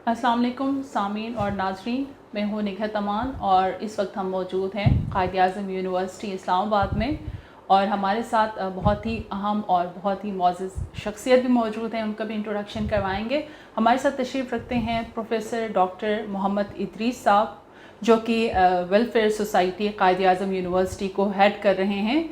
السلام علیکم سامعین اور ناظرین، میں ہوں نگہت امان اور اس وقت ہم موجود ہیں قائد اعظم یونیورسٹی اسلام آباد میں، اور ہمارے ساتھ بہت ہی اہم اور بہت ہی معزز شخصیت بھی موجود ہیں، ان کا بھی انٹروڈکشن کروائیں گے۔ ہمارے ساتھ تشریف رکھتے ہیں پروفیسر ڈاکٹر محمد ادریس صاحب، جو کہ welfare society Quaid Azam university کو ہیڈ کر رہے ہیں۔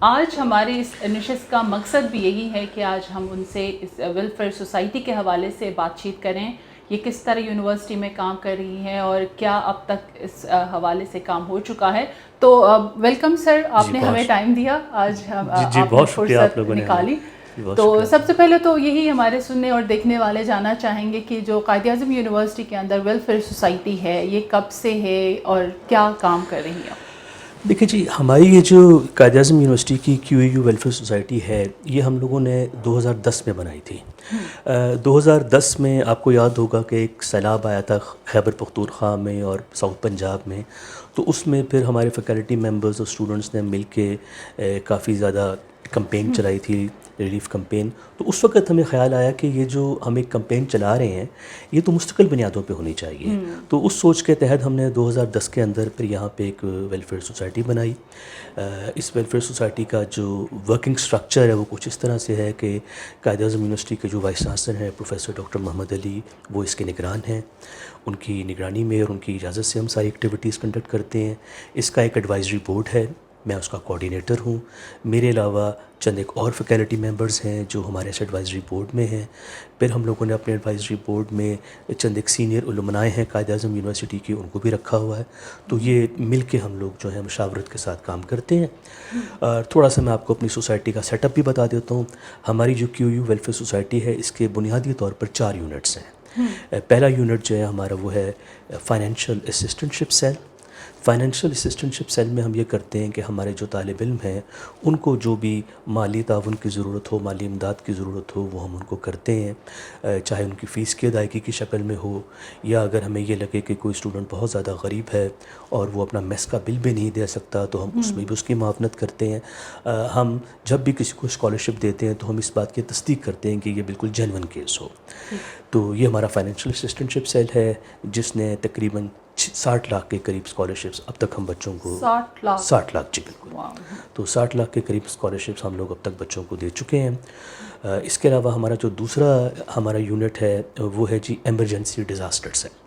آج ہماری اس نشست کا مقصد بھی یہی ہے کہ آج ہم ان سے اس ویلفیئر سوسائٹی کے حوالے سے بات چیت کریں، یہ کس طرح یونیورسٹی میں کام کر رہی ہے اور کیا اب تک اس حوالے سے کام ہو چکا ہے۔ تو ویلکم سر، آپ نے ہمیں ٹائم دیا، آج آپ نے فرصت نکالی۔ تو سب سے پہلے تو یہی ہمارے سننے اور دیکھنے والے جاننا چاہیں گے کہ جو قائد اعظم یونیورسٹی کے اندر ویلفیئر سوسائٹی ہے، یہ کب سے ہے اور کیا کام کر رہی ہے؟ دیکھیے جی، ہماری یہ جو قائد اعظم یونیورسٹی کی کیو اے یو ویلفیئر سوسائٹی ہے، یہ ہم لوگوں نے 2010 میں بنائی تھی۔ 2010 میں آپ کو یاد ہوگا کہ ایک سیلاب آیا تھا خیبر پختونخوا میں اور ساؤتھ پنجاب میں، تو اس میں پھر ہمارے فیکلٹی ممبرز اور اسٹوڈنٹس نے مل کے کافی زیادہ کمپین چلائی تھی، ریلیف کمپین۔ تو اس وقت ہمیں خیال آیا کہ یہ جو ہم ایک کمپین چلا رہے ہیں یہ تو مستقل بنیادوں پہ ہونی چاہیے۔ تو اس سوچ کے تحت ہم نے 2010 کے اندر پھر یہاں پہ ایک ویلفیئر سوسائٹی بنائی۔ اس ویلفیئر سوسائٹی کا جو ورکنگ سٹرکچر ہے وہ کچھ اس طرح سے ہے کہ قائد اعظم یونیورسٹی کے جو وائس چانسلر ہیں پروفیسر ڈاکٹر محمد علی، وہ اس کے نگران ہیں۔ ان کی نگرانی میں اور ان کی اجازت سے ہم ساری ایکٹیویٹیز کنڈکٹ کرتے ہیں۔ اس کا ایک ایڈوائزری بورڈ ہے، میں اس کا کوآرڈینیٹر ہوں۔ میرے علاوہ چند ایک اور فیکلٹی ممبرز ہیں جو ہمارے اس ایڈوائزری بورڈ میں ہیں۔ پھر ہم لوگوں نے اپنے ایڈوائزری بورڈ میں چند ایک سینئر علمائے ہیں قائد اعظم یونیورسٹی کی، ان کو بھی رکھا ہوا ہے۔ تو یہ مل کے ہم لوگ جو ہے مشاورت کے ساتھ کام کرتے ہیں۔ اور تھوڑا سا میں آپ کو اپنی سوسائٹی کا سیٹ اپ بھی بتا دیتا ہوں۔ ہماری جو کیو یو ویلفیئر سوسائٹی ہے، اس کے بنیادی طور پر 4 یونٹس ہیں۔ پہلا یونٹ جو ہے ہمارا وہ ہے فائنینشیل اسسٹنٹ شپ سیل۔ فائنینشیل اسسٹنٹ شپ سیل میں ہم یہ کرتے ہیں کہ ہمارے جو طالب علم ہیں ان کو جو بھی مالی تعاون کی ضرورت ہو، مالی امداد کی ضرورت ہو، وہ ہم ان کو کرتے ہیں، چاہے ان کی فیس کی ادائیگی کی شکل میں ہو، یا اگر ہمیں یہ لگے کہ کوئی اسٹوڈنٹ بہت زیادہ غریب ہے اور وہ اپنا میس کا بل بھی نہیں دے سکتا تو ہم اس میں بھی اس کی معاونت کرتے ہیں۔ ہم جب بھی کسی کو اسکالرشپ دیتے ہیں تو ہم اس بات کی تصدیق کرتے ہیں کہ یہ بالکل جینون کیس ہو۔ تو یہ ہمارا فائنینشیل اسسٹنٹ شپ سیل ہے، جس نے تقریباً 60 لاکھ کے قریب اسکالرشپس اب تک ہم بچوں کو 60 لاکھ جی بالکل، تو 60 لاکھ کے قریب اسکالرشپس ہم لوگ اب تک بچوں کو دے چکے ہیں۔ اس کے علاوہ ہمارا جو دوسرا ہمارا یونٹ ہے وہ ہے جی ایمرجنسی ڈیزاسٹر سیل۔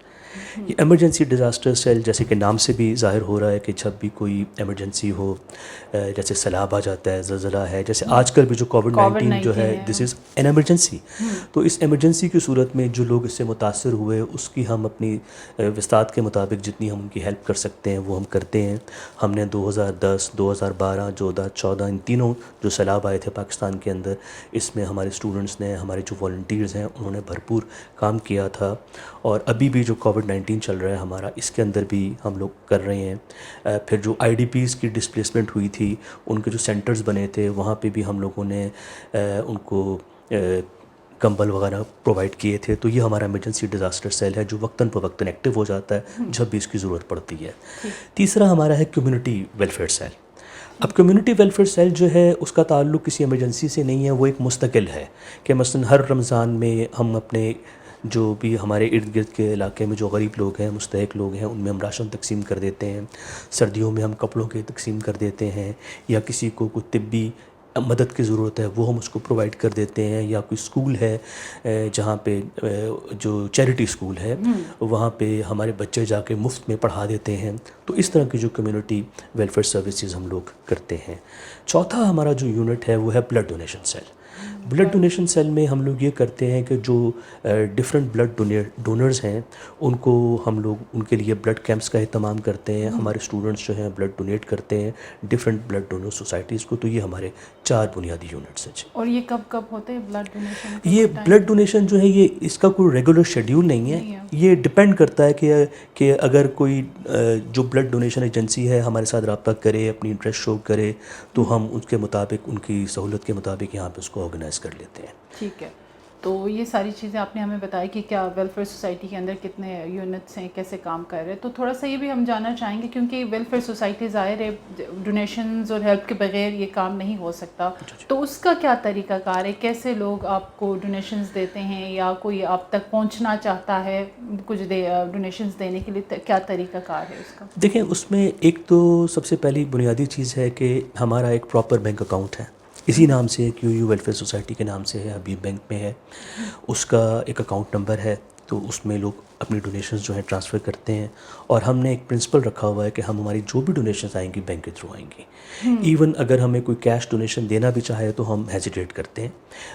یہ ایمرجنسی ڈیزاسٹر سیل جیسے کہ نام سے بھی ظاہر ہو رہا ہے کہ جب بھی کوئی ایمرجنسی ہو، جیسے سیلاب آ جاتا ہے، زلزلہ ہے، جیسے آج کل بھی جو کووڈ-19 جو ہے، دس از این ایمرجنسی۔ تو اس ایمرجنسی کی صورت میں جو لوگ اس سے متاثر ہوئے، اس کی ہم اپنی وسعت کے مطابق جتنی ہم ان کی ہیلپ کر سکتے ہیں وہ ہم کرتے ہیں۔ ہم نے 2010، 2012، 2014 ان تینوں جو سیلاب آئے تھے پاکستان کے اندر، اس میں ہمارے اسٹوڈنٹس نے، ہمارے جو والنٹیئرز ہیں، انہوں نے بھرپور کام کیا تھا۔ اور ابھی بھی جو کووڈ-19 چل رہا ہے ہمارا، اس کے اندر بھی ہم لوگ کر رہے ہیں۔ پھر جو آئی ڈی پیز کی ڈسپلیسمنٹ ہوئی تھی، ان کے جو سینٹرز بنے تھے، وہاں پہ بھی ہم لوگوں نے ان کو کمبل وغیرہ پرووائڈ کیے تھے۔ تو یہ ہمارا ایمرجنسی ڈیزاسٹر سیل ہے جو وقتاً فوقتاً ایکٹیو ہو جاتا ہے جب بھی اس کی ضرورت پڑتی ہے۔ تیسرا ہمارا ہے کمیونٹی ویلفیئر سیل۔ اب کمیونٹی ویلفیئر سیل جو ہے اس کا تعلق کسی ایمرجنسی سے نہیں ہے، وہ ایک مستقل ہے کہ مثلاً ہر رمضان میں ہم اپنے جو بھی ہمارے ارد گرد کے علاقے میں جو غریب لوگ ہیں، مستحق لوگ ہیں، ان میں ہم راشن تقسیم کر دیتے ہیں۔ سردیوں میں ہم کپڑوں کے تقسیم کر دیتے ہیں، یا کسی کو کوئی طبی مدد کی ضرورت ہے وہ ہم اس کو پرووائڈ کر دیتے ہیں، یا کوئی اسکول ہے جہاں پہ جو چیریٹی اسکول ہے وہاں پہ ہمارے بچے جا کے مفت میں پڑھا دیتے ہیں۔ تو اس طرح کی جو کمیونٹی ویلفیئر سروسز ہم لوگ کرتے ہیں۔ چوتھا ہمارا جو یونٹ ہے وہ ہے blood donation cell. Blood donation cell میں ہم لوگ یہ کرتے ہیں کہ جو ڈفرینٹ بلڈ ڈونرز ہیں ان کو ہم لوگ ان کے لیے بلڈ کیمپس کا اہتمام کرتے ہیں۔ ہمارے اسٹوڈنٹس جو ہیں بلڈ ڈونیٹ کرتے ہیں ڈفرینٹ بلڈ ڈونر سوسائٹیز کو۔ تو یہ ہمارے 4 بنیادی یونٹس ہیں۔ اور یہ کب کب ہوتے ہیں بلڈ ڈونیشن؟ یہ بلڈ ڈونیشن جو ہے یہ اس کا کوئی ریگولر شیڈیول نہیں ہے، یہ ڈپینڈ کرتا ہے کہ اگر کوئی جو بلڈ ڈونیشن ایجنسی ہے ہمارے ساتھ رابطہ کرے، اپنی انٹرسٹ شو کرے، تو ہم اس کے مطابق ان کی سہولت کے مطابق یہاں پہ اس کو آرگنائز کر لیتے ہیں۔ ٹھیک ہے۔ تو یہ ساری چیزیں آپ نے ہمیں بتائی کہ کیا ویلفیئر سوسائٹی کے اندر کتنے یونٹس ہیں, کیسے کام کر رہے ہیں. تو تھوڑا سا یہ بھی ہم جاننا چاہیں گے, کیونکہ ویلفیئر سوسائٹی ظاہر ہے ڈونیشنز اور ہیلپ کے بغیر یہ کام نہیں ہو سکتا. تو اس کا کیا طریقہ کار ہے, کیسے لوگ آپ کو ڈونیشنز دیتے ہیں, یا کوئی آپ تک پہنچنا چاہتا ہے کچھ ڈونیشنز دینے کے لیے, کیا طریقہ کار ہے اس کا؟ دیکھیں, اس میں ایک تو سب سے پہلی بنیادی چیز ہے کہ ہمارا ایک پراپر بینک اکاؤنٹ ہے, اسی نام سے کیو یو ویلفیئر سوسائٹی کے نام سے ہے, حبیب بینک میں ہے. اس کا ایک اکاؤنٹ نمبر ہے, تو اس میں لوگ اپنی ڈونیشنز جو ہیں ٹرانسفر کرتے ہیں. اور ہم نے ایک پرنسپل رکھا ہوا ہے کہ ہم ہماری جو بھی ڈونیشنز آئیں گی بینک کے تھرو آئیں گی. ایون اگر ہمیں کوئی کیش ڈونیشن دینا بھی چاہے تو ہم ہیزیٹیٹ کرتے ہیں,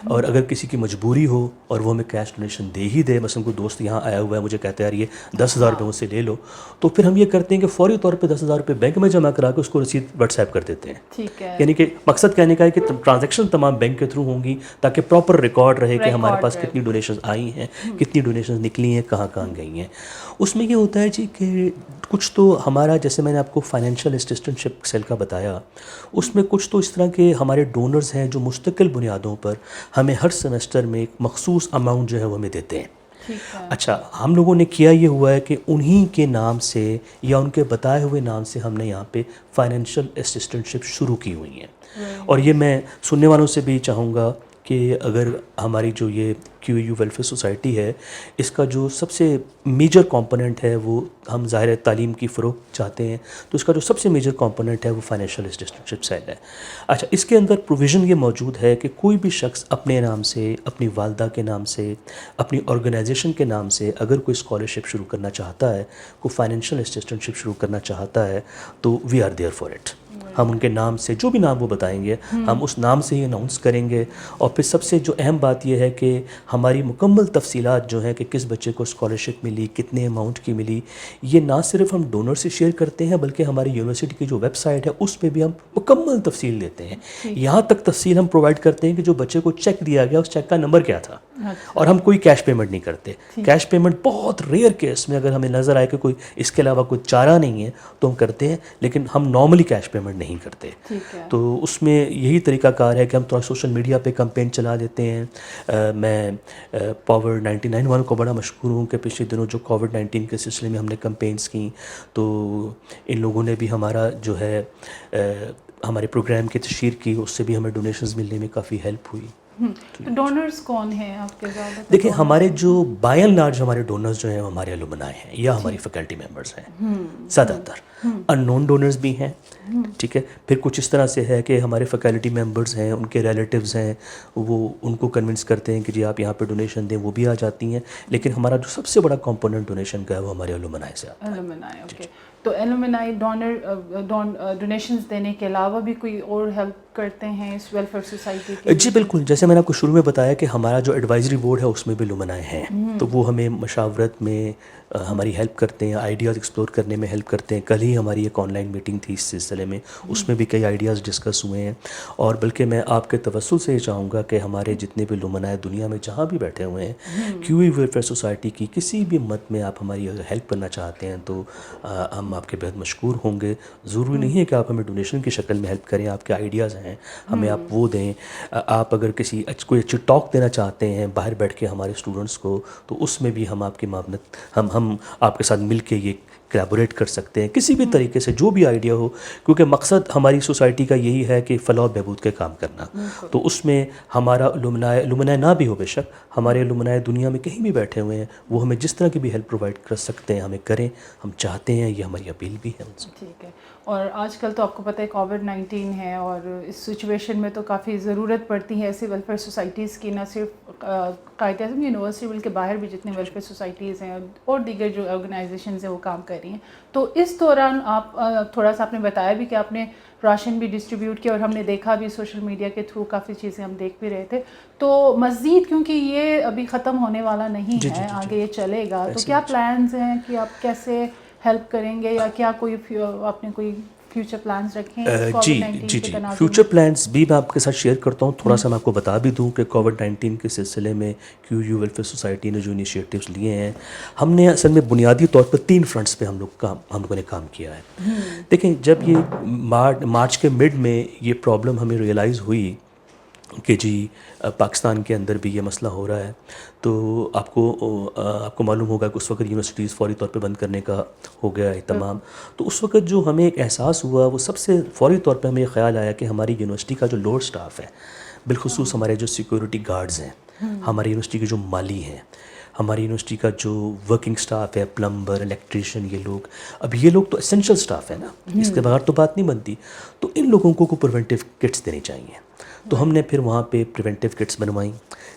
اور اگر کسی کی مجبوری ہو اور وہ ہمیں کیش ڈونیشن دے ہی دے, مثلا کوئی دوست یہاں آیا ہوا ہے مجھے کہتا ہے یار یہ 10,000 روپے مجھ سے لے لو, تو پھر ہم یہ کرتے ہیں کہ فوری طور پہ 10,000 روپے بینک میں جمع کرا کے اس کو رسید واٹس ایپ کر دیتے ہیں. ٹھیک ہے, یعنی کہ مقصد کہنے کا ہے کہ ٹرانزیکشن تمام بینک کے تھرو ہوں گی, تاکہ پراپر ریکارڈ رہے کہ ہمارے پاس کتنی ڈونیشنز آئی ہیں, کتنی ڈونیشنز نکلی ہیں, کہاں کہاں گئی ہیں. اس میں یہ ہوتا ہے جی کہ کچھ تو ہمارا, جیسے میں نے آپ کو فائنینشیل اسسٹنٹشپ سیل کا بتایا, اس میں کچھ تو اس طرح کے ہمارے ڈونرز ہیں جو مستقل بنیادوں پر ہمیں ہر سیمسٹر میں ایک مخصوص اماؤنٹ جو ہے وہ ہمیں دیتے ہیں. اچھا, ہم لوگوں نے کیا یہ ہوا ہے کہ انہی کے نام سے یا ان کے بتائے ہوئے نام سے ہم نے یہاں پہ فائنینشیل اسسٹنٹشپ شروع کی ہوئی ہیں. اور یہ میں سننے والوں سے بھی چاہوں گا کہ اگر ہماری جو یہ کیو یو ویلفیئر سوسائٹی ہے, اس کا جو سب سے میجر کمپوننٹ ہے وہ ہم ظاہر تعلیم کی فروغ چاہتے ہیں, تو اس کا جو سب سے میجر کمپوننٹ ہے وہ فائنینشیل اسسٹنٹشپ سیل ہے. اچھا, اس کے اندر پروویژن یہ موجود ہے کہ کوئی بھی شخص اپنے نام سے, اپنی والدہ کے نام سے, اپنی آرگنائزیشن کے نام سے اگر کوئی اسکالرشپ شروع کرنا چاہتا ہے, کوئی فائنینشیل اسسٹنٹشپ شروع کرنا چاہتا ہے, تو we are there for it. ہم ان کے نام سے, جو بھی نام وہ بتائیں گے, ہم اس نام سے ہی اناؤنس کریں گے. اور پھر سب سے جو اہم بات یہ ہے کہ ہماری مکمل تفصیلات جو ہیں کہ کس بچے کو اسکالرشپ ملی, کتنے اماؤنٹ کی ملی, یہ نہ صرف ہم ڈونر سے شیئر کرتے ہیں بلکہ ہماری یونیورسٹی کی جو ویب سائٹ ہے اس پہ بھی ہم مکمل تفصیل دیتے ہیں. یہاں تک تفصیل ہم پرووائڈ کرتے ہیں کہ جو بچے کو چیک دیا گیا اس چیک کا نمبر کیا تھا. اور ہم کوئی کیش پیمنٹ نہیں کرتے. کیش پیمنٹ بہت ریئر کیس میں اگر ہمیں نظر آئے کہ کوئی اس کے علاوہ کوئی چارہ نہیں ہے تو ہم کرتے ہیں, لیکن ہم نارملی کیش پیمنٹ نہیں کرتے. تو اس میں یہی طریقہ کار ہے کہ ہم تھوڑا سوشل میڈیا پہ کمپین چلا دیتے ہیں. میں پاور 99 والوں کو بڑا مشکور ہوں کہ پچھلے دنوں جو کووڈ-19 کے سلسلے میں ہم نے کمپینس کی, تو ان لوگوں نے بھی ہمارا جو ہے ہمارے پروگرام کی تشہیر کی, اس سے بھی ہمیں ڈونیشنز ملنے میں کافی ہیلپ ہوئی. تو ڈونرز کون ہیں آپ کے زیادہ؟ دیکھیں, ہمارے جو بائی اینڈ لارج ہمارے ڈونرز جو ہیں ہمارے الومنائی ہیں یا ہماری فیکلٹی ممبرز ہیں. زیادہ تر ان نون ڈونرز بھی ہیں, ٹھیک ہے. پھر کچھ اس طرح سے ہے کہ ہمارے فیکلٹی ممبرز ہیں, ان کے ریلیٹیوز ہیں, وہ ان کو کنونس کرتے ہیں کہ جی آپ یہاں پہ ڈونیشن دیں, وہ بھی آ جاتی ہیں. لیکن ہمارا جو سب سے بڑا کمپوننٹ ڈونیشن کا ہے وہ ہمارے الومنائی سے آتا ہے. الومنائی, اوکے. تو ایلومنائی ڈونیشنز دینے کے علاوہ بھی کوئی اور ہیلپ کرتے ہیں اس ویلفیئر سوسائٹی کی؟ جی بالکل, جیسے میں نے آپ کو شروع میں بتایا کہ ہمارا جو ایڈوائزری بورڈ ہے اس میں بھی الومنائی ہیں, تو وہ ہمیں مشاورت میں ہماری ہیلپ کرتے ہیں, آئیڈیاز ایکسپلور کرنے میں ہیلپ کرتے ہیں. کل ہی ہماری ایک آن لائن میٹنگ تھی اس سلسلے میں, اس میں بھی کئی آئیڈیاز ڈسکس ہوئے ہیں. اور بلکہ میں آپ کے توسل سے یہ چاہوں گا کہ ہمارے جتنے بھی الومنائی دنیا میں جہاں بھی بیٹھے ہوئے ہیں, کیو یو ویلفیئر سوسائٹی کی کسی بھی مت میں آپ ہماری اگر ہیلپ کرنا چاہتے ہیں تو ہم آپ کے بہت مشکور ہوں گے. ضروری نہیں ہے کہ آپ ہمیں ڈونیشن کی شکل میں ہیلپ کریں, آپ کے آئیڈیاز ہیں ہمیں آپ وہ دیں. آپ اگر کوئی اچھی ٹاک دینا چاہتے ہیں باہر بیٹھ کے ہمارے اسٹوڈنٹس کو, تو اس میں بھی ہم آپ کی معاونت, ہم آپ کے ساتھ مل کے یہ کلیبوریٹ کر سکتے ہیں کسی بھی طریقے سے, جو بھی آئیڈیا ہو, کیونکہ مقصد ہماری سوسائٹی کا یہی ہے کہ فلاح و بہبود کے کام کرنا. تو اس میں ہمارا الومنائی نہ بھی ہو, بے شک ہمارے الومنائی دنیا میں کہیں بھی بیٹھے ہوئے ہیں, وہ ہمیں جس طرح کی بھی ہیلپ پرووائڈ کر سکتے ہیں ہمیں کریں, ہم چاہتے ہیں, یہ ہماری اپیل بھی ہے ان سے. ٹھیک ہے. اور آج کل تو آپ کو پتہ ہے کووڈ-19 ہے, اور اس سچویشن میں تو کافی ضرورت پڑتی ہے ایسی ویلفیئر سوسائٹیز کی, نہ صرف قائد اعظم یونیورسٹی بلکہ باہر بھی جتنے ویلفیئر سوسائٹیز ہیں اور دیگر جو آرگنائزیشنز ہیں وہ کام کر رہی ہیں. تو اس دوران آپ تھوڑا سا آپ نے بتایا بھی کہ آپ نے راشن بھی ڈسٹریبیوٹ کیا, اور ہم نے دیکھا بھی سوشل میڈیا کے تھرو کافی چیزیں ہم دیکھ بھی رہے تھے. تو مزید کیونکہ یہ ابھی ختم ہونے والا نہیں ہے, آگے یہ چلے گا, تو کیا پلانز ہیں کہ آپ کیسے ہیلپ کریں گے, یا کیا کوئی آپ نے کوئی فیوچر پلانز رکھے ہیں؟ جی فیوچر پلانز بھی میں آپ کے ساتھ شیئر کرتا ہوں. تھوڑا سا میں آپ کو بتا بھی دوں کہ کووڈ-19 کے سلسلے میں کیو یو ویلفیئر سوسائٹی نے جو انیشیٹوز لیے ہیں, ہم نے اصل میں بنیادی طور پر 3 فرنٹس پہ ہم لوگوں نے کام کیا ہے. دیکھیں, جب یہ مارچ کے مڈ میں یہ پرابلم ہمیں ریئلائز ہوئی کہ جی پاکستان کے اندر بھی یہ مسئلہ ہو رہا ہے، تو آپ کو معلوم ہوگا کہ اس وقت یونیورسٹیز فوری طور پہ بند کرنے کا ہو گیا اہتمام. تو اس وقت جو ہمیں ایک احساس ہوا وہ سب سے فوری طور پہ ہمیں یہ خیال آیا کہ ہماری یونیورسٹی کا جو لوڈ سٹاف ہے، بالخصوص ہمارے جو سیکورٹی گارڈز ہیں، ہماری یونیورسٹی کے جو مالی ہیں، ہماری یونیورسٹی کا جو ورکنگ سٹاف ہے، پلمبر، الیکٹریشین، یہ لوگ تو اسینشل سٹاف ہے نا، اس کے بغیر تو بات نہیں بنتی. تو ان لوگوں کو پریونٹیو کٹس دینی چاہیے. تو ہم نے پھر وہاں پہ پریونٹیو کٹس بنوائیں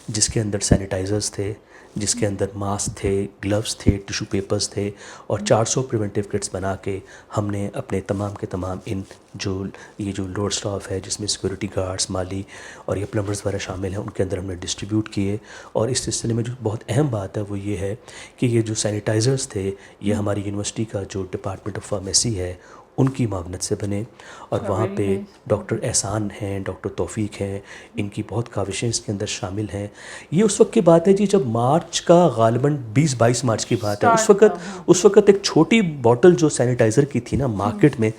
جس کے اندر سینیٹائزرز تھے، جس کے اندر ماسک تھے، گلوز تھے، ٹیشو پیپرز تھے، اور 400 پریونٹیو کٹس بنا کے ہم نے اپنے تمام کے تمام یہ جو لوڈ سٹاف ہے جس میں سیکورٹی گارڈز، مالی اور یہ پلمبرز وغیرہ شامل ہیں، ان کے اندر ہم نے ڈسٹریبیوٹ کیے. اور اس سلسلے میں جو بہت اہم بات ہے وہ یہ ہے کہ یہ جو سینیٹائزرز تھے یہ ہماری یونیورسٹی کا جو ڈپارٹمنٹ آف فارمیسی ہے ان کی معاونت سے بنے، اور وہاں پہ ڈاکٹر احسان ہیں، ڈاکٹر توفیق ہیں، ان کی بہت کاوشیں اس کے اندر شامل ہیں. یہ اس وقت کی بات ہے جی جب مارچ کا غالباً 20-22 مارچ کی بات ہے. اس وقت ایک چھوٹی بوٹل جو سینیٹائزر کی تھی نا مارکیٹ میں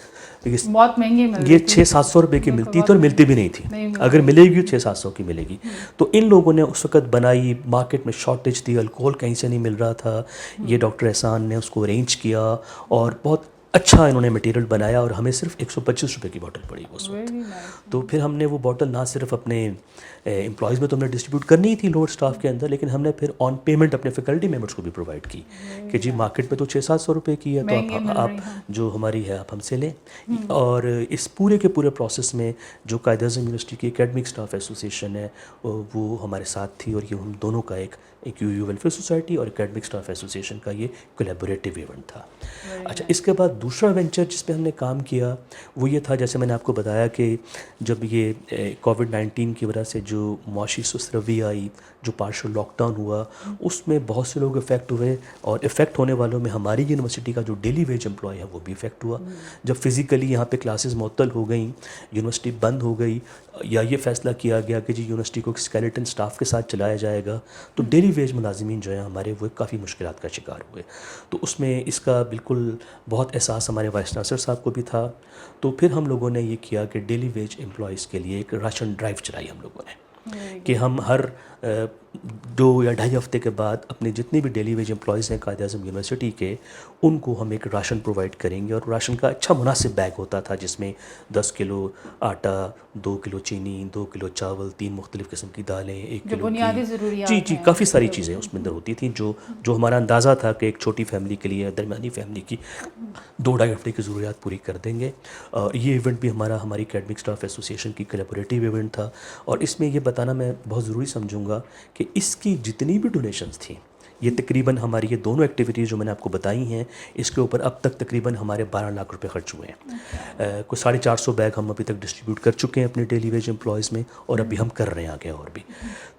بہت مہنگی یہ 600-700 روپے کی ملتی تھی، اور ملتی بھی نہیں تھی. اگر ملے گی 600-700 کی ملے گی. تو ان لوگوں نے اس وقت بنائی، مارکیٹ میں شارٹیج تھی، الکوہول کہیں سے نہیں مل رہا تھا. یہ ڈاکٹر احسان نے اس کو ارینج کیا اور بہت اچھا انہوں نے مٹیریل بنایا، اور ہمیں صرف 125 روپے کی بوٹل پڑی اس وقت. تو پھر ہم نے وہ بوٹل نہ صرف اپنے امپلائیز میں تو ہم نے ڈسٹریبیوٹ کرنی ہی تھی لوڈ سٹاف کے اندر، لیکن ہم نے پھر آن پیمنٹ اپنے فیکلٹی ممبرس کو بھی پرووائڈ کی کہ جی مارکیٹ میں تو 600-700 روپے کی ہے، تو آپ جو ہماری ہے آپ ہم سے لیں. اور اس پورے کے پورے پروسیس میں جو قائد اعظم یونیورسٹی کی اکیڈمک سٹاف ایسوسیشن ہے وہ ہمارے ساتھ تھی، اور یہ ہم دونوں کا ایک کیو یو ویلفیئر سوسائٹی اور اکیڈمک سٹاف ایسوسیشن کا یہ کولیبوریٹو ایونٹ تھا. اچھا، اس کے بعد دوسرا وینچر جس پہ ہم نے کام کیا وہ یہ تھا، جیسے میں نے آپ کو بتایا کہ جب یہ کووڈ-19 کی وجہ سے جو معاشی سست روی آئی، جو پارشل لاک ڈاؤن ہوا، اس میں بہت سے لوگ افیکٹ ہوئے، اور افیکٹ ہونے والوں میں ہماری یونیورسٹی کا جو ڈیلی ویج امپلائی ہے وہ بھی افیکٹ ہوا. جب فزیکلی یہاں پہ کلاسز معطل ہو گئیں، یونیورسٹی بند ہو گئی، یا یہ فیصلہ کیا گیا کہ جی یونیورسٹی کو اسکیلیٹن سٹاف کے ساتھ چلایا جائے گا، تو ڈیلی ویج ملازمین جو ہیں ہمارے وہ کافی مشکلات کا شکار ہوئے. تو اس میں اس کا بالکل بہت احساس ہمارے وائس چانسلر صاحب کو بھی تھا. تو پھر ہم لوگوں نے یہ کیا کہ ڈیلی ویج امپلائیز کے لیے ایک راشن ڈرائیو چلائی ہم لوگوں نے، کہ ہم ہر 2 یا 2.5 ہفتے کے بعد اپنے جتنے بھی ڈیلی ویج امپلائیز ہیں قائد اعظم یونیورسٹی کے، ان کو ہم ایک راشن پرووائڈ کریں گے. اور راشن کا اچھا مناسب بیگ ہوتا تھا جس میں 10 کلو آٹا، 2 کلو چینی، 2 کلو چاول، 3 مختلف قسم کی دالیں، 1 کلو بنیادی ضروریات جی کافی ساری چیزیں اس میں اندر ہوتی تھیں جو ہمارا اندازہ تھا کہ ایک چھوٹی فیملی کے لیے، درمیانی فیملی کی 2-2.5 ہفتے کی ضروریات پوری کر دیں گے. یہ ایونٹ بھی ہماری اکیڈمک سٹاف ایسوسیشن کی کولیبوریٹو ایونٹ تھا. اور اس میں یہ بتانا میں بہت ضروری سمجھوں گا کہ اس کی جتنی بھی ڈونیشنز تھیں، یہ تقریباً ہماری یہ دونوں ایکٹیویٹیز جو میں نے آپ کو بتائی ہیں، اس کے اوپر اب تک تقریباً ہمارے 12 لاکھ روپے خرچ ہوئے ہیں. کوئی 450 بیگ ہم ابھی تک ڈسٹریبیوٹ کر چکے ہیں اپنے ڈیلی ویج امپلائیز میں، اور ابھی ہم کر رہے ہیں آگے اور بھی.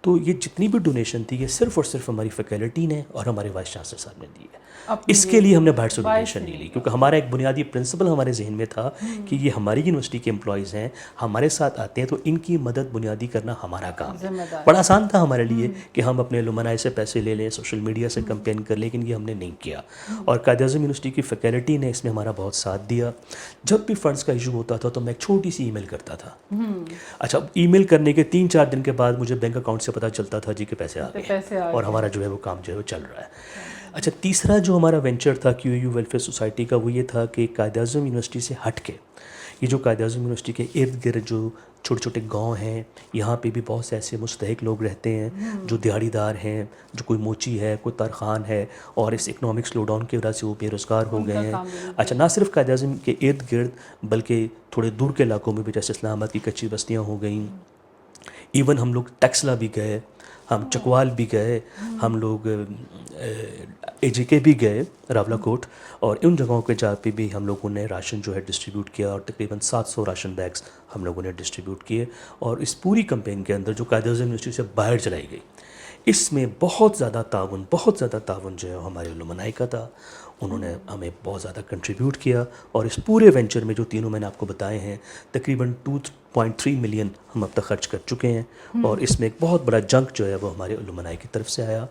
تو یہ جتنی بھی ڈونیشن تھی یہ صرف اور صرف ہماری فیکلٹی نے اور ہمارے وائس چانسلر صاحب نے دی ہے. اس کے لیے ہم نے باہر سے ڈونیشن نہیں لی، کیونکہ ہمارا ایک بنیادی پرنسپل ہمارے ذہن میں تھا کہ یہ ہماری یونیورسٹی کے امپلائیز ہیں، ہمارے ساتھ آتے ہیں، تو ان کی مدد بنیادی کرنا ہمارا کام ہے. بڑا آسان تھا ہمارے لیے کہ ہم اپنے لمنائے سے پیسے لے لیں، سوشل میڈیا سے کمپین کر، لیکن یہ ہم نے نہیں کیا. اور قائد اعظم یونیورسٹی کی فیکلٹی نے اس میں ہمارا بہت ساتھ دیا. جب بھی فنڈز کا ایشو ہوتا تھا تو میں ایک چھوٹی سی ای میل کرتا تھا. اچھا، ای میل کرنے کے 3-4 دن کے بعد مجھے بینک اکاؤنٹ سے پتہ چلتا تھا جی کہ پیسے آ گئے، اور ہمارا جو ہے وہ کام جو ہے وہ چل رہا ہے. اچھا، تیسرا جو ہمارا وینچر تھا کیو یو ویلفیئر سوسائٹی کا، وہ یہ تھا کہ قائد اعظم یونیورسٹی سے ہٹ کے یہ جو قائد اعظم یونیورسٹی کے ارد گرد جو چھوٹے چھوٹے گاؤں ہیں، یہاں پہ بھی بہت سے ایسے مستحق لوگ رہتے ہیں جو دیہڑی دار ہیں، جو کوئی موچی ہے، کوئی ترخان ہے، اور اس اکنامک سلو ڈاؤن کی وجہ سے وہ بے روزگار ہو گئے ہیں. اچھا، نہ صرف قائد اعظم کے ارد گرد بلکہ تھوڑے دور کے علاقوں میں بھی، جیسے اسلام آباد کی کچی بستیاں ہو گئیں. ایون ہم لوگ ٹیکسلا بھی گئے، ہم چکوال بھی گئے، ہم لوگ اے جے کے بھی گئے، راولا کوٹ، اور ان جگہوں کے جا پہ بھی ہم لوگوں نے راشن جو ہے ڈسٹریبیوٹ کیا، اور تقریباً 700 راشن بیگز ہم لوگوں نے ڈسٹریبیوٹ کیے. اور اس پوری کمپین کے اندر جو قائد اعظم یونیورسٹی سے باہر چلائی گئی، اس میں بہت زیادہ تعاون جو ہے ہمارے علماء کا تھا. انہوں نے ہمیں بہت زیادہ کنٹریبیوٹ کیا، اور اس پورے وینچر میں جو تینوں میں نے آپ کو بتائے ہیں تقریباً 2.3 ملین ہم اب تک خرچ کر چکے ہیں، اور اس میں ایک بہت بڑا جنک جو ہے وہ ہمارے علماء کی طرف سے آیا.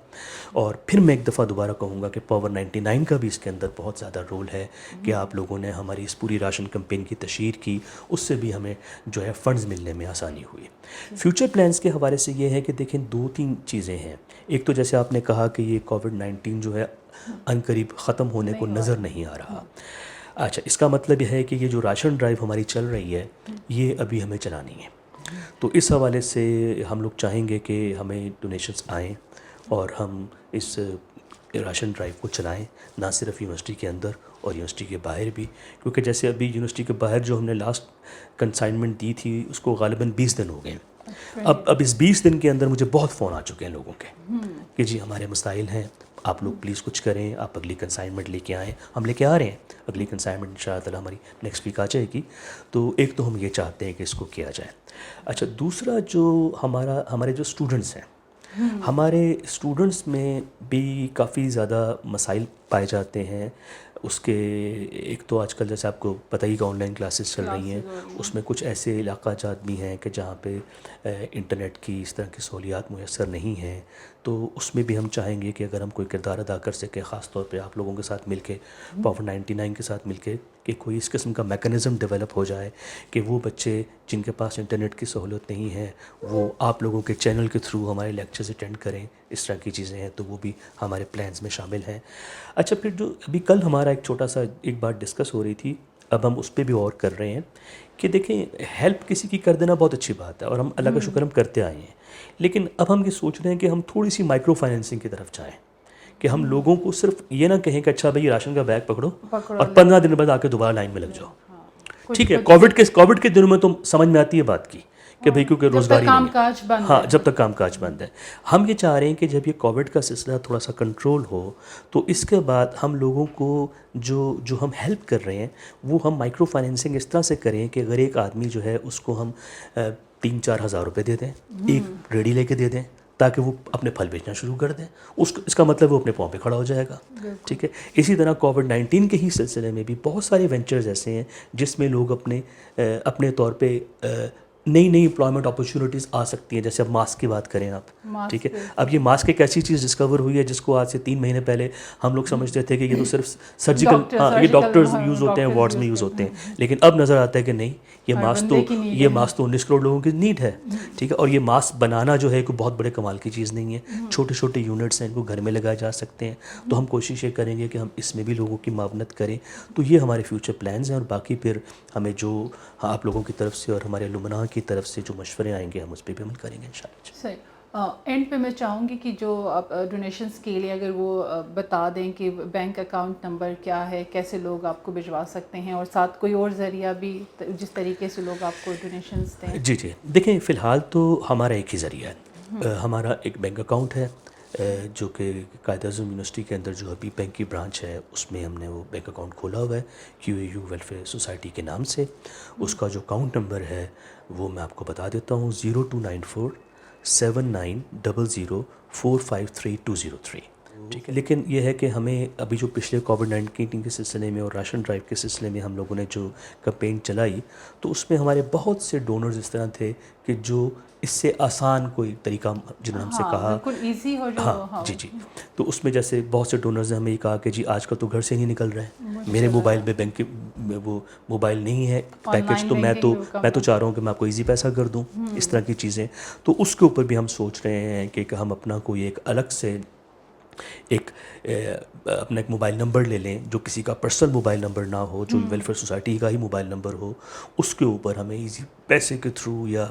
اور پھر میں ایک دفعہ دوبارہ کہوں گا کہ پاور 99 کا بھی اس کے اندر بہت زیادہ رول ہے کہ آپ لوگوں نے ہماری اس پوری راشن کمپین کی تشہیر کی، اس سے بھی ہمیں جو ہے فنڈز ملنے میں آسانی ہوئی. فیوچر پلانز کے حوالے سے یہ ہے کہ دیکھیں 2-3 چیزیں ہیں. ایک تو جیسے آپ نے کہا کہ یہ کووڈ-19 جو ہے عنقریب ختم ہونے کو نظر نہیں آ رہا. اچھا، اس کا مطلب یہ ہے کہ یہ جو راشن ڈرائیو ہماری چل رہی ہے یہ ابھی ہمیں چلانی ہے. تو اس حوالے سے ہم لوگ چاہیں گے کہ ہمیں ڈونیشنز آئیں اور ہم اس راشن ڈرائیو کو چلائیں، نہ صرف یونیورسٹی کے اندر اور یونیورسٹی کے باہر بھی، کیونکہ جیسے ابھی یونیورسٹی کے باہر جو ہم نے لاسٹ کنسائنمنٹ دی تھی اس کو غالباً 20 دن ہو گئے. اب اس 20 دن کے اندر مجھے بہت فون آ چکے ہیں لوگوں کے کہ جی ہمارے مسائل ہیں، آپ لوگ پلیز کچھ کریں، آپ اگلی کنسائنمنٹ لے کے آئیں. ہم لے کے آ رہے ہیں، اگلی کنسائنمنٹ ان شاء اللہ تعالیٰ ہماری نیکسٹ ویک آ جائے گی. تو ایک تو ہم یہ چاہتے ہیں کہ اس کو کیا جائے. اچھا، دوسرا جو ہمارے جو اسٹوڈنٹس ہیں، ہمارے اسٹوڈنٹس میں بھی کافی زیادہ مسائل پائے جاتے ہیں. اس کے ایک تو آج کل جیسے آپ کو پتہ ہی کہ آن لائن کلاسز چل رہی ہیں، اس میں کچھ ایسے علاقہ جات بھی ہیں کہ جہاں پہ انٹرنیٹ کی اس طرح کی سہولیات میسر نہیں ہیں. تو اس میں بھی ہم چاہیں گے کہ اگر ہم کوئی کردار ادا کر سکیں، خاص طور پہ آپ لوگوں کے ساتھ مل کے، پاور 99 کے ساتھ مل کے، کہ کوئی اس قسم کا میکانزم ڈیولپ ہو جائے کہ وہ بچے جن کے پاس انٹرنیٹ کی سہولت نہیں ہے وہ آپ لوگوں کے چینل کے تھرو ہمارے لیکچرز اٹینڈ کریں. اس طرح کی چیزیں ہیں تو وہ بھی ہمارے پلانز میں شامل ہیں. اچھا، پھر جو ابھی کل ہمارا ایک چھوٹا سا ایک بات ڈسکس ہو رہی تھی، اب ہم اس پہ بھی غور کر رہے ہیں کہ دیکھیں ہیلپ کسی کی کر دینا بہت اچھی بات ہے اور ہم اللہ کا شکر ہم کرتے آئے ہیں، لیکن اب ہم یہ سوچ رہے ہیں کہ ہم تھوڑی سی مائکرو فائنینسنگ کی طرف جائیں، کہ ہم لوگوں کو صرف یہ نہ کہیں کہ اچھا بھائی راشن کا بیگ پکڑو اور 15 دن بعد آ کے دوبارہ لائن میں لگ جاؤ. ٹھیک ہے، کووڈ کے دنوں میں تو سمجھ میں آتی ہے بات کی کہ بھئی کیونکہ روزگار ہی نہیں ہے، ہاں جب تک کام کاج بند ہے. ہم یہ چاہ رہے ہیں کہ جب یہ کووڈ کا سلسلہ تھوڑا سا کنٹرول ہو تو اس کے بعد ہم لوگوں کو جو ہم ہیلپ کر رہے ہیں وہ ہم مائکرو فائنینسنگ اس طرح سے کریں کہ اگر ایک آدمی جو ہے اس کو ہم 3-4 ہزار روپے دے دیں، ایک ریڈی لے کے دے دیں تاکہ وہ اپنے پھل بیچنا شروع کر دیں. اس کا مطلب وہ اپنے پاؤں پہ کھڑا ہو جائے گا. ٹھیک ہے، اسی طرح کووڈ-19 کے ہی سلسلے میں بھی بہت سارے وینچرز ایسے ہیں جس میں لوگ اپنے طور پہ نئی امپلائمنٹ اپرچونیٹیز آ سکتی ہیں. جیسے اب ماسک کی بات کریں آپ، ٹھیک ہے، اب یہ ماسک ایک ایسی چیز ڈسکور ہوئی ہے جس کو آج سے 3 مہینے پہلے ہم لوگ سمجھتے تھے کہ یہ تو صرف سرجیکل، یہ ڈاکٹرز یوز ہوتے ہیں، وارڈز میں یوز ہوتے ہیں، لیکن اب نظر آتا ہے کہ نہیں، یہ ماسک تو 19 کروڑ لوگوں کی نیڈ ہے. ٹھیک ہے، اور یہ ماسک بنانا جو ہے کوئی بہت بڑے کمال کی چیز نہیں ہے. چھوٹے یونٹس ہیں، ان کو گھر میں لگائے جا سکتے ہیں. تو ہم کوشش یہ کریں گے کہ ہم اس میں بھی لوگوں کی معاونت کریں. تو یہ ہمارے فیوچر پلانز ہیں، اور باقی پھر ہمیں جو آپ لوگوں کی طرف سے اور ہمارے علماء کی طرف سے جو مشورے آئیں گے ہم اس پہ بھی عمل کریں گے انشاءاللہ. صحیح. اینڈ پہ میں چاہوں گی کہ جو آپ ڈونیشنس کے لیے اگر وہ بتا دیں کہ بینک اکاؤنٹ نمبر کیا ہے، کیسے لوگ آپ کو بھجوا سکتے ہیں، اور ساتھ کوئی اور ذریعہ بھی جس طریقے سے لوگ آپ کو ڈونیشنس دیں. جی دیکھیں، فی الحال تو ہمارا ایک ہی ذریعہ ہے. ہمارا ایک بینک اکاؤنٹ ہے جو کہ قائد اعظم یونیورسٹی کے اندر جو ابھی بینک کی برانچ ہے اس میں ہم نے وہ بینک اکاؤنٹ کھولا ہوا ہے QAU ویلفیئر سوسائٹی کے نام سے. اس کا جو اکاؤنٹ نمبر ہے وہ میں آپ کو بتا دیتا ہوں، 029479045323. ٹھیک ہے، لیکن یہ ہے کہ ہمیں ابھی جو پچھلے کووڈ-19 کے سلسلے میں اور راشن ڈرائیو کے سلسلے میں ہم لوگوں نے جو کمپین چلائی تو اس میں ہمارے بہت سے ڈونرز اس طرح تھے کہ جو اس سے آسان کوئی طریقہ جنہوں نے ہم سے کہا، بالکل ایزی ہو جو. ہاں جی. تو اس میں جیسے بہت سے ڈونرز نے ہمیں یہ کہا کہ جی آج کل تو گھر سے نہیں نکل رہے ہیں، میرے موبائل میں بینک وہ موبائل نہیں ہے پیکج، تو میں تو چاہ رہا ہوں کہ میں آپ کو ایزی پیسہ کر دوں. اس طرح کی چیزیں. تو اس کے اوپر بھی ہم سوچ رہے ہیں کہ ہم اپنا کوئی ایک الگ سے اپنا ایک موبائل نمبر لے لیں جو کسی کا پرسنل موبائل نمبر نہ ہو، جو ویلفیئر سوسائٹی کا ہی موبائل نمبر ہو. اس کے اوپر ہمیں ایزی پیسے کے تھرو یا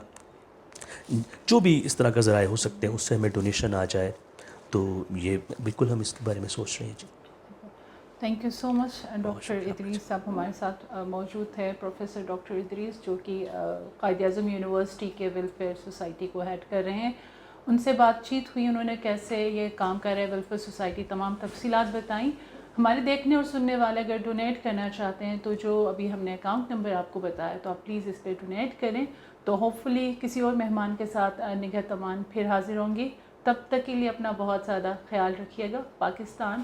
جو بھی اس طرح کا ذرائع ہو سکتے ہیں اس سے ہمیں ڈونیشن آ جائے. تو یہ بالکل ہم اس کے بارے میں سوچ رہے ہیں. جی thank you so much. Doctor Idris sahab ہمارے ساتھ موجود ہے، پروفیسر ڈاکٹر ادریس، جو کہ قائد اعظم یونیورسٹی کے ویلفیئر سوسائٹی کو ہیڈ کر رہے ہیں. ان سے بات چیت ہوئی، انہوں نے کیسے یہ کام کر رہے ویلفیئر سوسائٹی، تمام تفصیلات بتائیں. ہمارے دیکھنے اور سننے والے اگر ڈونیٹ کرنا چاہتے ہیں تو جو ابھی ہم نے اکاؤنٹ نمبر آپ کو بتایا تو آپ پلیز اس پہ ڈونیٹ کریں. تو ہوپ فلی کسی اور مہمان کے ساتھ نگہت امان پھر حاضر ہوں گی. تب تک کے لیے اپنا بہت زیادہ خیال رکھیے گا. پاکستان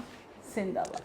زندہ باد.